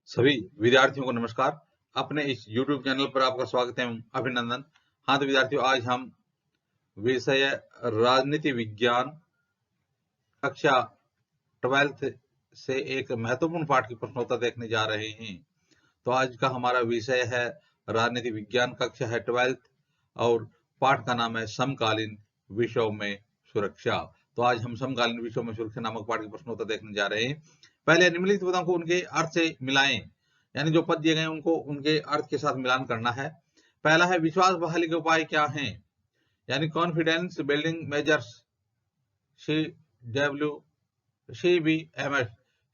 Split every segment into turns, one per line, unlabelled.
सभी विद्यार्थियों को नमस्कार। अपने इस YouTube चैनल पर आपका स्वागत है, अभिनंदन। हाँ तो विद्यार्थियों, आज हम विषय राजनीति विज्ञान कक्षा 12th से एक महत्वपूर्ण पाठ की प्रश्नोत्तर देखने जा रहे हैं। तो आज का हमारा विषय है राजनीति विज्ञान कक्षा है 12th और पाठ का नाम है समकालीन विषयों में सुरक्षा। तो आज हम समकालीन विषयों में सुरक्षा नामक पाठ की प्रश्नोत्तर देखने जा रहे हैं। पहले निम्नलिखित पदों को उनके अर्थ से मिलाएं, यानी जो पद दिए गए उनको उनके अर्थ के साथ मिलान करना है। पहला है विश्वास बहाली के उपाय क्या हैं, यानी कॉन्फिडेंस बिल्डिंग मेजर्स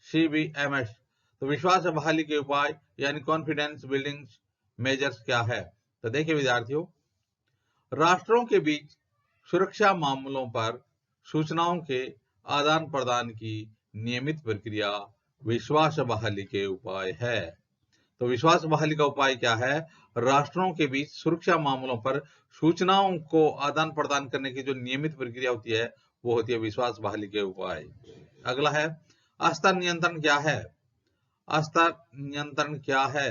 CBMS। तो विश्वास बहाली के उपाय यानी कॉन्फिडेंस बिल्डिंग मेजर्स क्या है? तो देखिए विद्यार्थियों, राष्ट्रों के बीच सुरक्षा मामलों पर सूचनाओं के आदान प्रदान की नियमित प्रक्रिया विश्वास बहाली के उपाय है। तो विश्वास बहाली का उपाय क्या है? राष्ट्रों के बीच सुरक्षा मामलों पर सूचनाओं को आदान प्रदान करने की जो नियमित प्रक्रिया होती है वो होती है विश्वास बहाली के उपाय। अगला है स्तर नियंत्रण क्या है? स्तर नियंत्रण क्या है?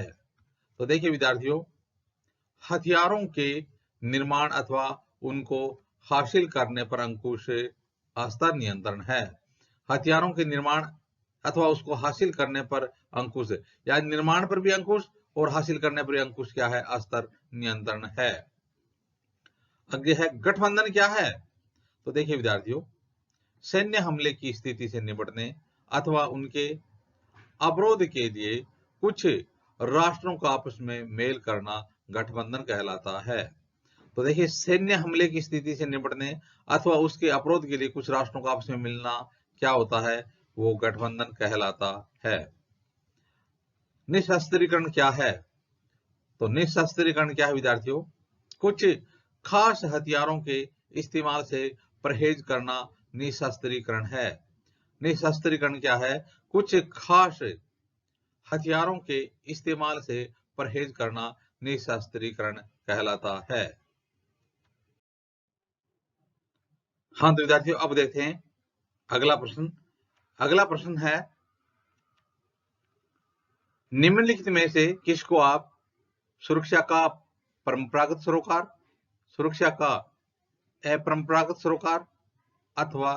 तो देखिए विद्यार्थियों, हथियारों के निर्माण अथवा उनको हासिल करने पर अंकुश स्तर नियंत्रण है। हथियारों के निर्माण अथवा उसको हासिल करने पर अंकुश, यानी निर्माण पर भी अंकुश और हासिल करने पर भी अंकुश क्या है? स्तर नियंत्रण है। आगे है गठबंधन क्या है? तो देखिए विद्यार्थियों, सैन्य हमले की स्थिति से निपटने अथवा उनके अवरोध के लिए कुछ राष्ट्रों का आपस में मेल करना गठबंधन कहलाता है। तो देखिए, सैन्य हमले की स्थिति से निपटने अथवा उसके अवरोध के लिए कुछ राष्ट्रों का आपस में मिलना क्या होता है? वो गठबंधन कहलाता है। निशस्त्रीकरण क्या है? तो निशस्त्रीकरण क्या है विद्यार्थियों? कुछ खास हथियारों के इस्तेमाल से परहेज करना निशस्त्रीकरण है। निशस्त्रीकरण क्या है? कुछ खास हथियारों के इस्तेमाल से परहेज करना निशस्त्रीकरण कहलाता है। हाँ तो विद्यार्थियों, अब देखते हैं अगला प्रश्न। अगला प्रश्न है, निम्नलिखित में से किसको आप सुरक्षा का परंपरागत सरोकार, सुरक्षा का अपरंपरागत सरोकार अथवा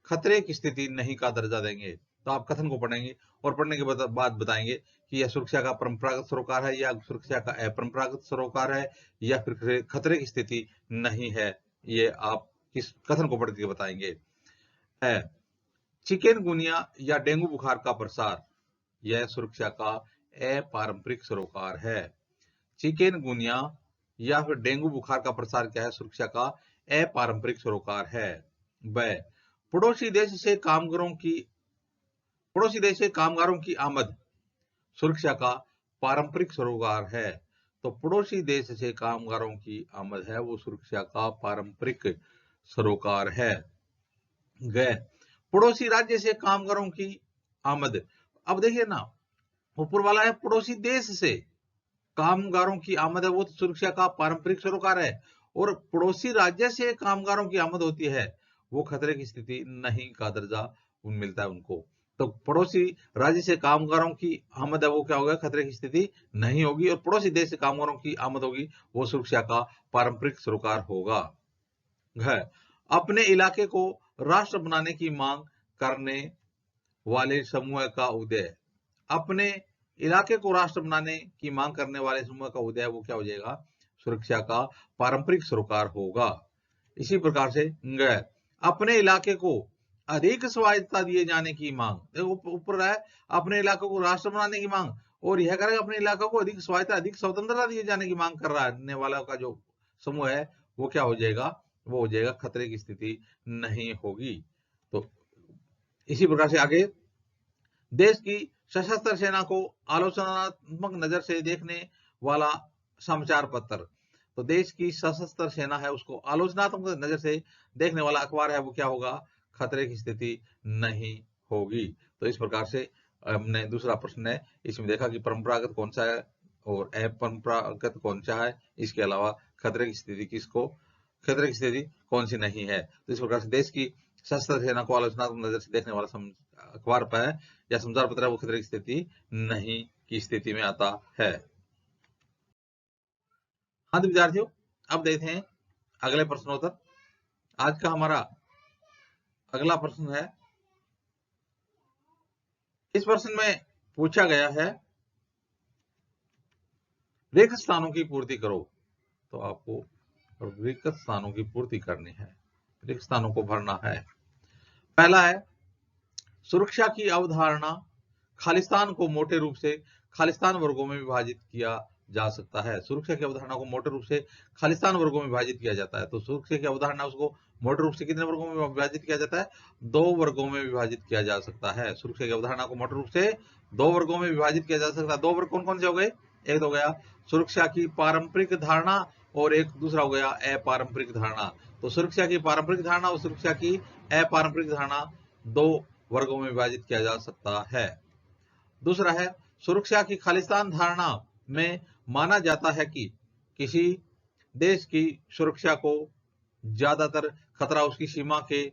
खतरे की स्थिति नहीं का दर्जा देंगे? तो आप कथन को पढ़ेंगे और पढ़ने के बाद बताएंगे कि यह सुरक्षा का परंपरागत सरोकार है या सुरक्षा का अपरंपरागत सरोकार है या फिर खतरे की स्थिति नहीं है। ये आप किस कथन को पढ़ के बताएंगे। है चिकनगुनिया या डेंगू बुखार का प्रसार, यह सुरक्षा का अपारंपरिक सरोकार है। चिकनगुनिया या फिर डेंगू बुखार का प्रसार क्या है? सुरक्षा का अपारंपरिक सरोकार है। ब पड़ोसी देश से कामगारों की आमद सुरक्षा का पारंपरिक सरोकार है। तो पड़ोसी देश से कामगारों की आमद है वो सुरक्षा का पारंपरिक सरोकार है। ग पड़ोसी राज्य से कामगारों की आमद, अब देखिए ना, ऊपर वाला है पड़ोसी देश से कामगारों की आमद है वो तो सुरक्षा का पारंपरिक सरोकार है, और पड़ोसी राज्य से कामगारों की आमद होती है वो खतरे की स्थिति नहीं का दर्जा मिलता है उनको। तो पड़ोसी राज्य से कामगारों की आमद है वो क्या होगा? खतरे की स्थिति नहीं होगी, और पड़ोसी देश से कामगारों की आमद होगी वो सुरक्षा का पारंपरिक सरोकार होगा। है अपने इलाके को राष्ट्र बनाने की मांग करने वाले समूह का उदय, अपने इलाके को राष्ट्र बनाने की मांग करने वाले समूह का उदय वो क्या हो जाएगा? सुरक्षा का पारंपरिक सरोकार होगा। इसी प्रकार से अपने इलाके को अधिक स्वायत्तता दिए जाने की मांग, देखो ऊपर है अपने इलाके को राष्ट्र बनाने की मांग, और यह करेगा अपने इलाके को अधिक स्वायत्तता अधिक स्वतंत्रता दिए जाने की मांग करने वाला का जो समूह है वो क्या हो जाएगा? वो हो जाएगा खतरे की स्थिति नहीं होगी। तो इसी प्रकार से आगे, देश की सशस्त्र सेना को आलोचनात्मक नजर से देखने वाला समाचार पत्र, तो देश की सशस्त्र सेना है उसको आलोचनात्मक नजर से देखने वाला अखबार है वो क्या होगा? खतरे की स्थिति नहीं होगी। तो इस प्रकार से हमने दूसरा प्रश्न है इसमें देखा कि परंपरागत कौन सा है और अपरंपरागत कौन सा है, इसके अलावा खतरे की स्थिति कौन सी नहीं है। तो इस प्रकार से देश की सशस्त्र सेना को आलोचनात्मक नजर से देखने वाला अखबार पर या समाचार पत्र है वो खतरे की स्थिति नहीं की स्थिति में आता है। हाँ तो विद्यार्थियों, अब देखते हैं अगले प्रश्नोत्तर। आज का हमारा अगला प्रश्न है, इस प्रश्न में पूछा गया है रिक्त स्थानों की पूर्ति करो। तो आपको रिक्त स्थानों की पूर्ति करनी है, रिक्त स्थानों को भरना है। पहला है, सुरक्षा की अवधारणा खालिस्तान को मोटे रूप से खालिस्तान वर्गों में विभाजित किया जा सकता है। सुरक्षा की अवधारणा को मोटे रूप से खालिस्तान वर्गों में विभाजित किया जाता है। तो सुरक्षा की अवधारणा उसको मोटे रूप से कितने वर्गों में विभाजित किया जाता है? 2 वर्गों में विभाजित किया जा सकता है। सुरक्षा की अवधारणा को मोटे रूप से 2 वर्गों में विभाजित किया जा सकता है। 2 वर्ग कौन कौन से हो गए? एक तो हो गया सुरक्षा की पारंपरिक धारणा और एक दूसरा हो गया अपारंपरिक धारणा। तो सुरक्षा की पारंपरिक धारणा और सुरक्षा की अपारंपरिक धारणा 2 वर्गों में विभाजित किया जा सकता है। दूसरा है, सुरक्षा की खालिस्तान धारणा में माना जाता है कि किसी देश की सुरक्षा को ज्यादातर खतरा उसकी सीमा के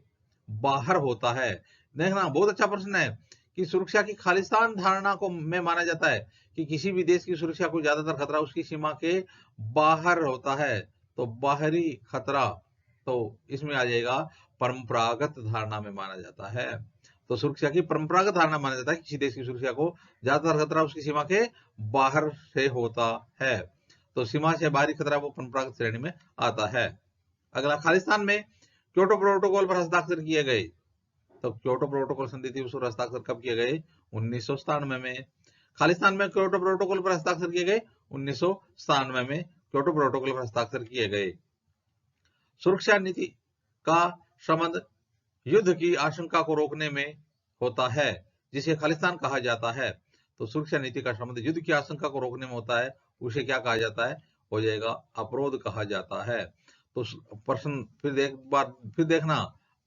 बाहर होता है। देखना, बहुत अच्छा प्रश्न है कि सुरक्षा की खालिस्तान धारणा को में माना जाता है कि किसी भी देश की सुरक्षा को ज्यादातर खतरा उसकी सीमा के बाहर होता है। तो बाहरी खतरा, तो इसमें आ जाएगा परंपरागत धारणा में माना जाता है। तो सुरक्षा की परंपरागत धारणा माना जाता है कि किसी देश की सुरक्षा को ज्यादातर खतरा उसकी सीमा के बाहर से होता है। तो सीमा से बाहरी खतरा वो परंपरागत श्रेणी में आता है। अगला, खालिस्तान में क्योटो प्रोटोकॉल पर हस्ताक्षर किए गए। तो क्योटो प्रोटोकॉल संधि थी, उस पर हस्ताक्षर कब किए गए? 1997 में। खालिस्तान में क्योटो प्रोटोकॉल पर हस्ताक्षर किए गए 1997 में क्योटो प्रोटोकॉल पर हस्ताक्षर किए गए। सुरक्षा नीति का संबंध युद्ध की आशंका को रोकने में होता है, जिसे खालिस्तान कहा जाता है। तो सुरक्षा नीति का संबंध युद्ध की आशंका को रोकने में होता है, उसे क्या कहा जाता है? हो जाएगा अपरोध कहा जाता है। तो प्रश्न फिर देखना,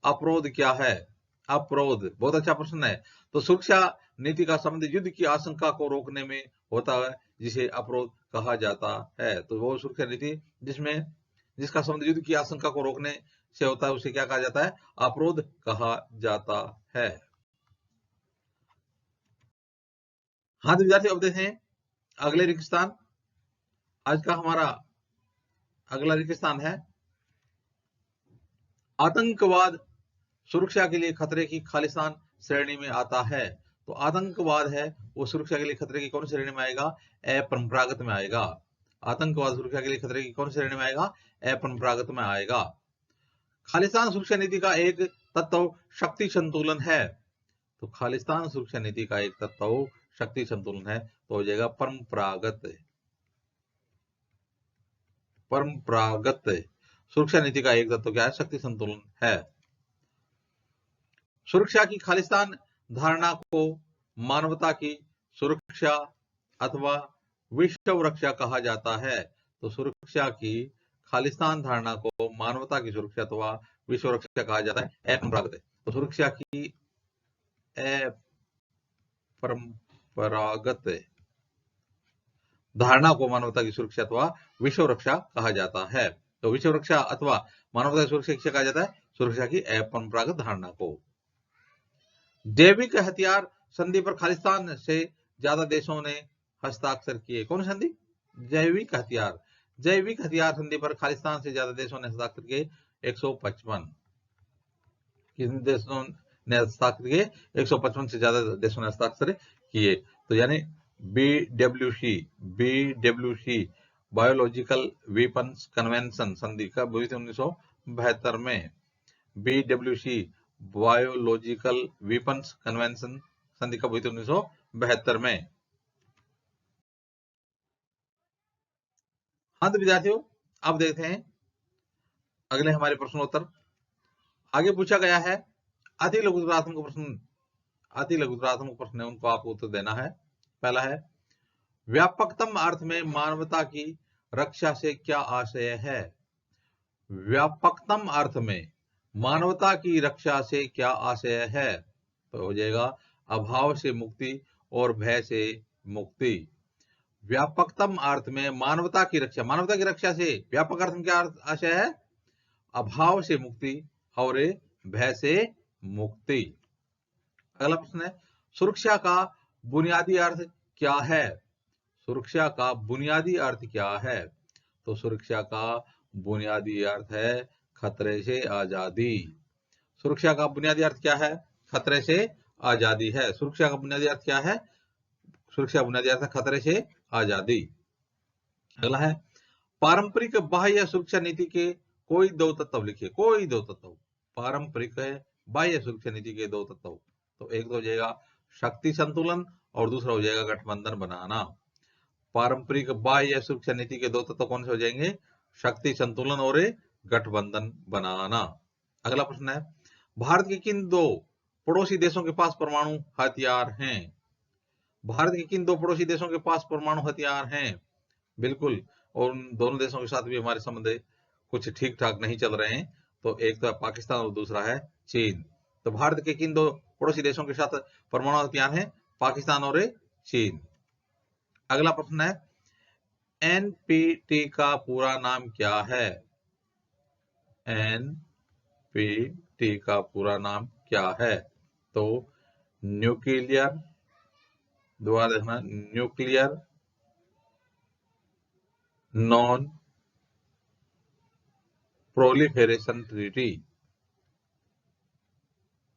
अपरोध क्या है? अपरोध बहुत अच्छा प्रश्न है। तो सुरक्षा नीति का संबंध युद्ध की आशंका को रोकने में होता है, जिसे अपरोध कहा जाता है। तो वो सुरक्षा नीति जिसका संबंध युद्ध की आशंका को रोकने से होता है, उसे क्या कहा जाता है? अपरोध कहा जाता है। हाँ तो विद्यार्थी, अब देखें अगले रिक्त स्थान। आज का हमारा अगला रिक्त स्थान है, आतंकवाद सुरक्षा के लिए खतरे की खालिस्तान श्रेणी में आता है। तो आतंकवाद है वो सुरक्षा के लिए खतरे की कौन श्रेणी में आएगा? अपरंपरागत में आएगा। आतंकवाद सुरक्षा के लिए खतरे की कौन श्रेणी में आएगा? अपरंपरागत में आएगा। खालिस्तान सुरक्षा नीति का एक तत्व शक्ति संतुलन है। तो खालिस्तान सुरक्षा नीति का एक तत्व शक्ति संतुलन है, तो हो जाएगा परंपरागत। परंपरागत सुरक्षा नीति का एक तत्व क्या है? शक्ति संतुलन है। सुरक्षा की खालिस्तान धारणा को मानवता की सुरक्षा अथवा विश्व रक्षा कहा जाता है। तो सुरक्षा की खालिस्तान धारणा को मानवता की सुरक्षा अथवा विश्व रक्षा कहा जाता है, अपरंपरागत। तो सुरक्षा की अपरंपरागत धारणा को मानवता की सुरक्षा अथवा विश्व रक्षा कहा जाता है। तो विश्व रक्षा अथवा मानवता की सुरक्षा कहा जाता है सुरक्षा की अपरंपरागत धारणा को। जैविक हथियार संधि पर खालिस्तान से ज्यादा देशों ने हस्ताक्षर किए। कौन संधि? जैविक हथियार। जैविक हथियार संधि पर खालिस्तान से ज्यादा देशों ने हस्ताक्षर किए 155। कितने देशों ने हस्ताक्षर किए? 155 से ज्यादा देशों ने हस्ताक्षर किए। तो यानी BWC बायोलॉजिकल वेपन्स कन्वेंशन संधि कब हुई थी? 1972 में। BWC बायोलॉजिकल वेपन्स कन्वेंशन संधि कब हुई थी? 1972 में। हाँ तो विद्यार्थियों, अब देखते हैं अगले हमारे प्रश्नोत्तर। आगे पूछा गया है अति लघुत्तरात्मक प्रश्न। अति लघुत्तरात्मक प्रश्न है, उनको आपको उत्तर देना है। पहला है, व्यापकतम अर्थ में मानवता की रक्षा से क्या आशय है? व्यापकतम अर्थ में मानवता की रक्षा से क्या आशय है? तो हो जाएगा अभाव से मुक्ति और भय से मुक्ति। व्यापकतम अर्थ में मानवता की रक्षा से व्यापक अर्थ में क्या आशय है? अभाव से मुक्ति और भय से मुक्ति। अगला प्रश्न है, सुरक्षा का बुनियादी अर्थ क्या है? सुरक्षा का बुनियादी अर्थ क्या है? तो सुरक्षा का बुनियादी अर्थ है खतरे से आजादी। सुरक्षा का बुनियादी अर्थ क्या है? खतरे से आजादी है। सुरक्षा का बुनियादी अर्थ क्या है? सुरक्षा का बुनियादी अर्थ है खतरे से आजादी। अगला है पारंपरिक बाह्य सुरक्षा नीति के कोई दो तत्व लिखिए। कोई दो तत्व। पारंपरिक है बाह्य सुरक्षा नीति के दो तत्व। तो एक तो हो जाएगा शक्ति संतुलन और दूसरा हो जाएगा गठबंधन बनाना। पारंपरिक बाह्य सुरक्षा नीति के दो तत्व कौन से हो जाएंगे? शक्ति संतुलन और गठबंधन बनाना। अगला प्रश्न है भारत के किन दो पड़ोसी देशों के पास परमाणु हथियार हैं? भारत के किन दो पड़ोसी देशों के पास परमाणु हथियार हैं? बिल्कुल, और उन दोनों देशों के साथ भी हमारे संबंध कुछ ठीक ठाक नहीं चल रहे हैं। तो एक तो है पाकिस्तान और दूसरा है चीन। तो भारत के किन दो पड़ोसी देशों के साथ परमाणु हथियार हैं? पाकिस्तान और चीन। अगला प्रश्न है एनपीटी का पूरा नाम क्या है? एनपीटी का पूरा नाम क्या है? तो न्यूक्लियर, दोबारा देखना, nuclear non proliferation treaty.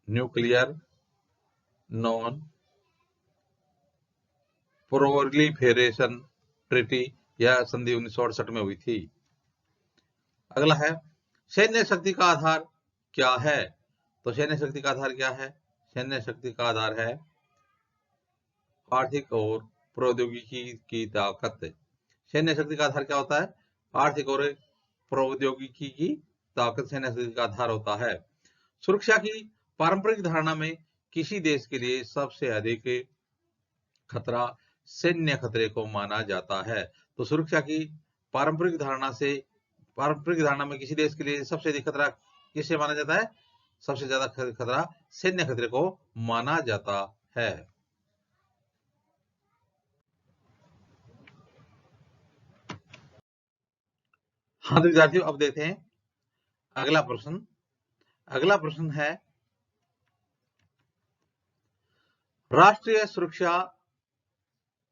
Nuclear non proliferation treaty यह संधि 1968 में हुई थी। अगला है सैन्य शक्ति का आधार क्या है? तो सैन्य शक्ति का आधार क्या है? सैन्य शक्ति का आधार है आर्थिक और प्रौद्योगिकी की ताकत। सैन्य शक्ति का आधार क्या होता है? आर्थिक और प्रौद्योगिकी की ताकत सैन्य शक्ति का आधार होता है। सुरक्षा की पारंपरिक धारणा में किसी देश के लिए सबसे अधिक खतरा सैन्य खतरे को माना जाता है। तो सुरक्षा की पारंपरिक धारणा में किसी देश के लिए सबसे अधिक खतरा किससे माना जाता है? सबसे ज्यादा खतरा सैन्य खतरे को माना जाता है। हाँ तो विद्यार्थियों अब देखते हैं अगला प्रश्न। अगला प्रश्न है राष्ट्रीय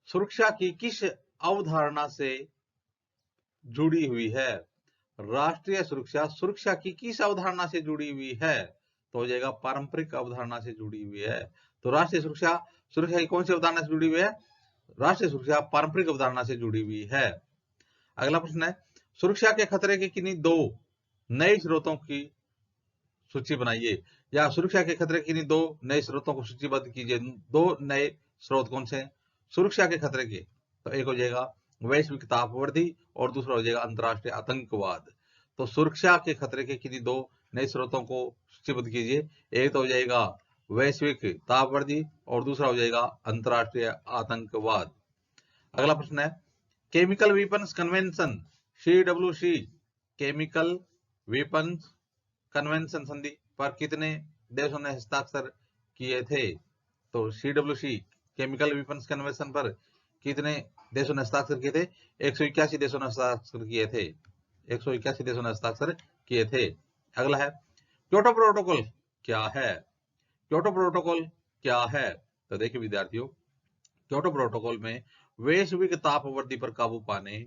सुरक्षा की किस अवधारणा से जुड़ी हुई है? राष्ट्रीय सुरक्षा की किस अवधारणा से जुड़ी हुई है? तो हो जाएगा पारंपरिक अवधारणा से जुड़ी हुई है। तो राष्ट्रीय सुरक्षा की कौन सी अवधारणा से जुड़ी हुई है? राष्ट्रीय सुरक्षा पारंपरिक अवधारणा से जुड़ी हुई है। अगला प्रश्न है सुरक्षा के खतरे के किन्हीं दो नए स्रोतों की सूची बनाइए, या सुरक्षा के खतरे के किन्हीं दो नए स्रोतों को सूचीबद्ध कीजिए। दो नए स्रोत कौन से हैं सुरक्षा के खतरे के? तो एक हो जाएगा वैश्विक तापवृद्धि और दूसरा हो जाएगा अंतरराष्ट्रीय आतंकवाद। तो सुरक्षा के खतरे के किन्हीं दो नए स्रोतों को सूचीबद्ध कीजिए। एक तो हो जाएगा वैश्विक तापवृद्धि और दूसरा हो जाएगा अंतरराष्ट्रीय आतंकवाद। अगला प्रश्न है chemical weapons convention CWC chemical weapons convention संधि पर कितने देशों ने हस्ताक्षर किए थे? तो CWC केमिकल वेपन्स कन्वेंशन पर कितने देशों ने हस्ताक्षर किए थे? 181 देशों ने हस्ताक्षर किए थे। 181 देशों ने हस्ताक्षर किए थे। अगला है क्योटो प्रोटोकॉल क्या है? क्योटो प्रोटोकॉल क्या है? तो देखिए विद्यार्थियों क्योटो प्रोटोकॉल में वैश्विक तापवृद्धि पर काबू पाने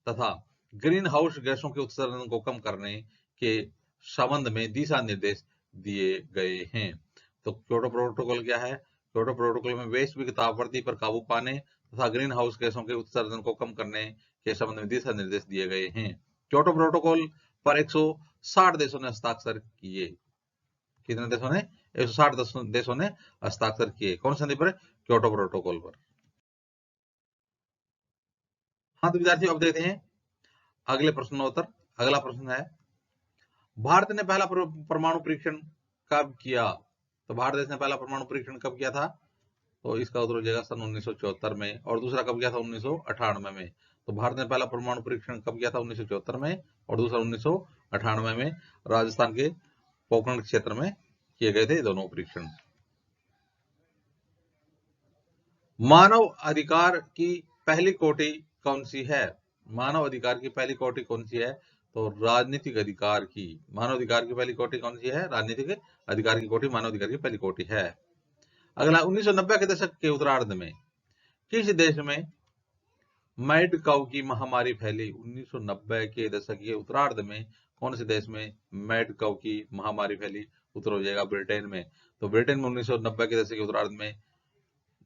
तथा ग्रीन हाउस गैसों के उत्सर्जन को कम करने के संबंध में दिशा निर्देश दिए गए हैं। तो क्योटो प्रोटोकॉल क्या है? क्योटो प्रोटोकॉल में वैश्विक तापवृद्धि पर काबू पाने तथा ग्रीन हाउस गैसों के उत्सर्जन को कम करने के संबंध में दिशा निर्देश दिए गए हैं। क्योटो प्रोटोकॉल पर 160 देशों ने हस्ताक्षर किए। कितने देशों ने? 160 देशों ने हस्ताक्षर किए। कौन संधि पर? क्योटो प्रोटोकॉल पर। हाँ तो विद्यार्थियों अब देखते हैं अगले प्रश्नोत्तर। अगला प्रश्न है भारत ने पहला परमाणु परीक्षण कब किया? तो भारत देश ने पहला परमाणु परीक्षण कब किया था? तो इसका उत्तर हो जाएगा सन 1974 में। और दूसरा कब किया था? 1998 में। तो भारत ने पहला परमाणु परीक्षण कब किया था? 1974 में। और दूसरा 1998 में राजस्थान के पोखरण क्षेत्र में किए गए थे दोनों परीक्षण। मानव अधिकार की पहली कोटि कौन सी है? मानव अधिकार की पहली कोटि कौन सी है? तो राजनीतिक अधिकार की। मानव अधिकार की पहली कोटि कौन सी है? राजनीतिक अधिकार की कोटि मानव अधिकार की पहली कोटि है। अगला 1990 के दशक के उत्तरार्ध में किस देश में मैड काऊ की महामारी फैली 1990 के दशक के उत्तरार्ध में। कौन से देश में मैड काऊ की महामारी फैली? उत्तर हो जाएगा ब्रिटेन में। तो ब्रिटेन में 1990 के दशक के उत्तरार्ध में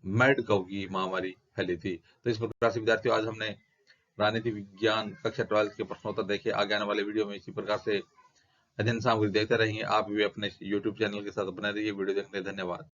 मैड काऊ की महामारी फैली थी। तो इस प्रकार से विद्यार्थियों आज हमने राजनीति विज्ञान कक्षा 12 के प्रश्नोत्तर देखे। आगे आने वाले वीडियो में इसी प्रकार से अध्ययन सामग्री देखते रहेंगे। आप भी अपने YouTube चैनल के साथ बने रहिए। वीडियो देखने धन्यवाद।